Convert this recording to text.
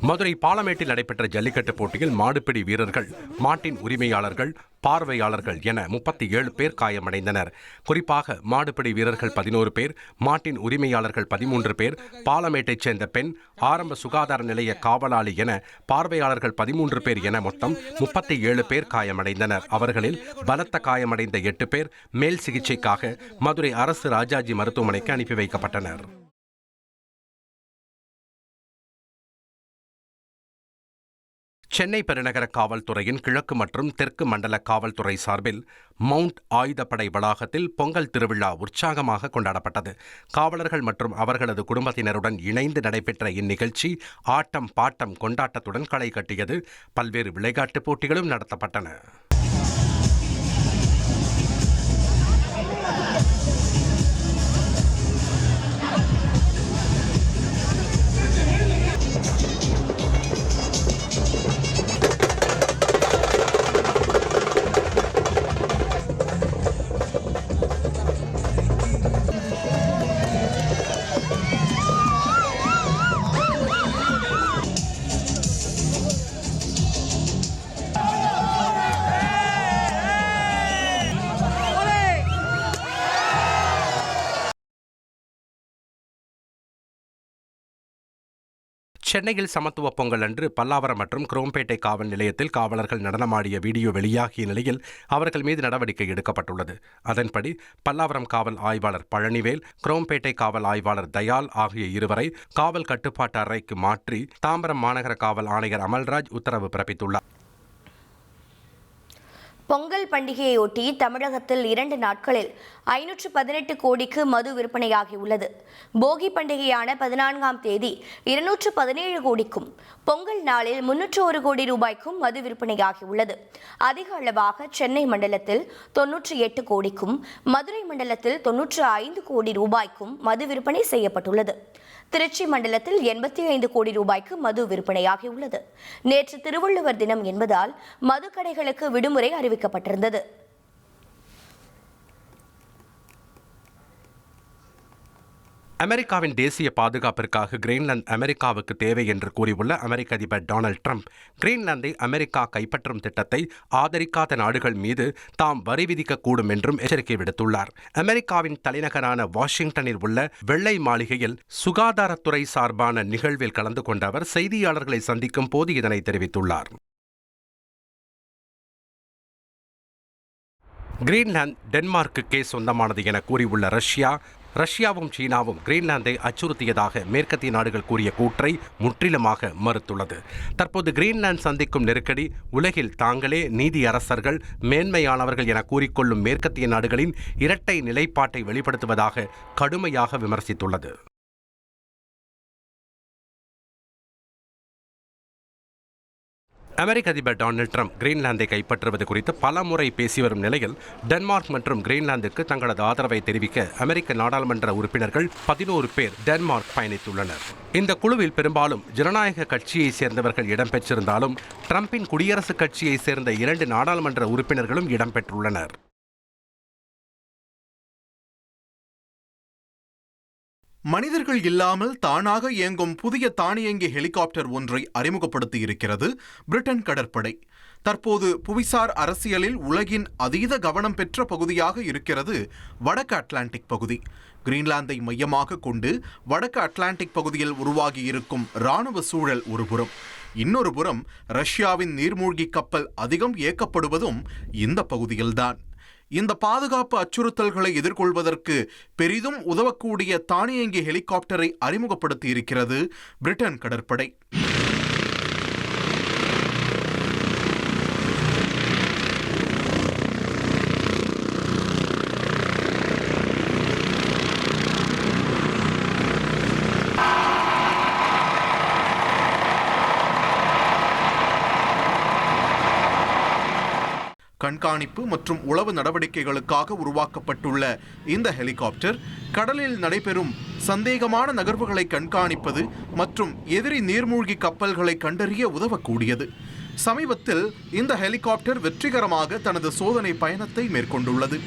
மதுரை பாலமேட்டில் நடைபெற்ற ஜல்லிக்கட்டு போட்டியில் மாடுபிடி வீரர்கள், மாட்டின் உரிமையாளர்கள், பார்வையாளர்கள் என 37 பேர் காயமடைந்தனர். குறிப்பாக மாடுபிடி வீரர்கள் 11 பேர், மாட்டின் உரிமையாளர்கள் 13 பேர், பாலமேட்டைச் சேர்ந்த பெண், ஆரம்ப சுகாதார நிலைய காவலாளி என பார்வையாளர்கள் 13 பேர் என மொத்தம் 37 பேர் காயமடைந்தனர். அவர்களில் பலத்த காயமடைந்த 8 பேர் மேல் சிகிச்சைக்காக மதுரை அரசு ராஜாஜி மருத்துவமனைக்கு அனுப்பி வைக்கப்பட்டனர். சென்னை பெருநகர காவல்துறையின் கிழக்கு மற்றும் தெற்கு மண்டல காவல்துறை சார்பில் மவுண்ட் ஆயுதப்படை வளாகத்தில் பொங்கல் திருவிழா உற்சாகமாக கொண்டாடப்பட்டது. காவலர்கள் மற்றும் அவர்களது குடும்பத்தினருடன் இணைந்து நடைபெற்ற இந்நிகழ்ச்சி ஆட்டம் பாட்டம் கொண்டாட்டத்துடன் களை கட்டியது. பல்வேறு விளையாட்டுப் போட்டிகளும் நடத்தப்பட்டன. சென்னையில் சமத்துவ பொங்கல் அன்று பல்லாவரம் மற்றும் குரோம்பேட்டை காவல் நிலையத்தில் காவலர்கள் நடனமாடிய வீடியோ வெளியாகிய நிலையில் அவர்கள் மீது நடவடிக்கை எடுக்கப்பட்டுள்ளது. அதன்படி பல்லாவரம் காவல் ஆய்வாளர் பழனிவேல், குரோம்பேட்டை காவல் ஆய்வாளர் தயால் ஆகிய இருவரை காவல் கட்டுப்பாட்டு அறைக்கு மாற்றி தாம்பரம் மாநகர காவல் ஆணையர் அமல்ராஜ் உத்தரவு பிறப்பித்துள்ளார். பொங்கல் பண்டிகையையொட்டி தமிழகத்தில் 2 நாட்களில் 518 கோடிக்கு மது விற்பனையாகியுள்ளது. போகி பண்டிகையான 14ஆம் தேதி 217 கோடிக்கும், பொங்கல் நாளில் 301 கோடி ரூபாய்க்கும் மது விற்பனையாகியுள்ளது. அதிக அளவாக சென்னை மண்டலத்தில் 98 கோடிக்கும், மதுரை மண்டலத்தில் 95 கோடி ரூபாய்க்கும் மது விற்பனை செய்யப்பட்டுள்ளது. திருச்சி மண்டலத்தில் 85 கோடி ரூபாய்க்கு மது விற்பனையாகியுள்ளது. நேற்று திருவள்ளுவர் தினம் என்பதால் மதுக்கடைகளுக்கு விடுமுறை அறிவிக்கப்பட்டிருந்தது. அமெரிக்காவின் தேசிய பாதுகாப்பிற்காக கிரீன்லாந்து அமெரிக்காவுக்கு தேவை என்று கூறியுள்ள அமெரிக்க அதிபர் டொனால்ட் ட்ரம்ப், கிரீன்லாந்தை அமெரிக்கா கைப்பற்றும் திட்டத்தை ஆதரிக்காத நாடுகள் மீது தாம் வரி விதிக்கக்கூடும் என்றும் எச்சரிக்கை விடுத்துள்ளார். அமெரிக்காவின் தலைநகரான வாஷிங்டனில் உள்ள வெள்ளை மாளிகையில் சுகாதாரத்துறை சார்பான நிகழ்வில் கலந்து கொண்ட அவர் செய்தியாளர்களை சந்திக்கும் போது இதனை தெரிவித்துள்ளார். கிரீன்லாந்து டென்மார்க்குக்கே சொந்தமானது என கூறியுள்ள ரஷ்யாவும் சீனாவும் கிரீன்லாந்தை அச்சுறுத்தியதாக மேற்கத்திய நாடுகள் கூறிய கூற்றை முற்றிலுமாக மறுத்துள்ளது. தற்போது கிரீன்லாந்து சந்திக்கும் நெருக்கடி உலகில் தாங்களே நீதி அரசர்கள், மேன்மையானவர்கள் என கூறிக்கொள்ளும் மேற்கத்திய நாடுகளின் இரட்டை நிலைப்பாட்டை வெளிப்படுத்துவதாக கடுமையாக விமர்சித்துள்ளது. அமெரிக்க அதிபர் டொனால்ட் ட்ரம்ப் கிரீன்லாந்தை கைப்பற்றுவது குறித்து பல முறை பேசி வரும் நிலையில் டென்மார்க் மற்றும் கிரீன்லாந்துக்கு தங்களது ஆதரவை தெரிவிக்க அமெரிக்க நாடாளுமன்ற உறுப்பினர்கள் 11 பேர் டென்மார்க் பயணித்துள்ளனர். இந்த குழுவில் பெரும்பாலும் ஜனநாயக கட்சியை சேர்ந்தவர்கள் இடம்பெற்றிருந்தாலும் ட்ரம்பின் குடியரசுக் கட்சியை சேர்ந்த 2 நாடாளுமன்ற உறுப்பினர்களும் இடம்பெற்றுள்ளனர். மனிதர்கள் இல்லாமல் தானாக இயங்கும் புதிய தானியங்கி ஹெலிகாப்டர் ஒன்றை அறிமுகப்படுத்தி இருக்கிறது பிரிட்டன் கடற்படை. தற்போது புவிசார் அரசியலில் உலகின் அதீத கவனம் பெற்ற பகுதியாக இருக்கிறது வடக்கு அட்லாண்டிக் பகுதி. கிரீன்லாந்தை மையமாக கொண்டு வடக்கு அட்லாண்டிக் பகுதியில் உருவாகியிருக்கும் இராணுவ சூழல் ஒருபுறம், இன்னொரு புறம் ரஷ்யாவின் நீர்மூழ்கி கப்பல் அதிகம் இயக்கப்படுவதும் இந்த பகுதியில்தான். இந்த பாதுகாப்பு அச்சுறுத்தல்களை எதிர்கொள்வதற்கு பெரிதும் உதவக்கூடிய தானியங்கி ஹெலிகாப்டரை அறிமுகப்படுத்தி இருக்கிறது பிரிட்டன் கடற்படை. கண்காணிப்பு மற்றும் உளவு நடவடிக்கைகளுக்காக உருவாக்கப்பட்டுள்ள இந்த ஹெலிகாப்டர் கடலில் நடைபெறும் சந்தேகமான நகர்வுகளை கண்காணிப்பது மற்றும் எதிரி நீர்மூழ்கி கப்பல்களை கண்டறிய உதவக்கூடியது. சமீபத்தில் இந்த ஹெலிகாப்டர் வெற்றிகரமாக தனது சோதனை பயணத்தை மேற்கொண்டுள்ளது.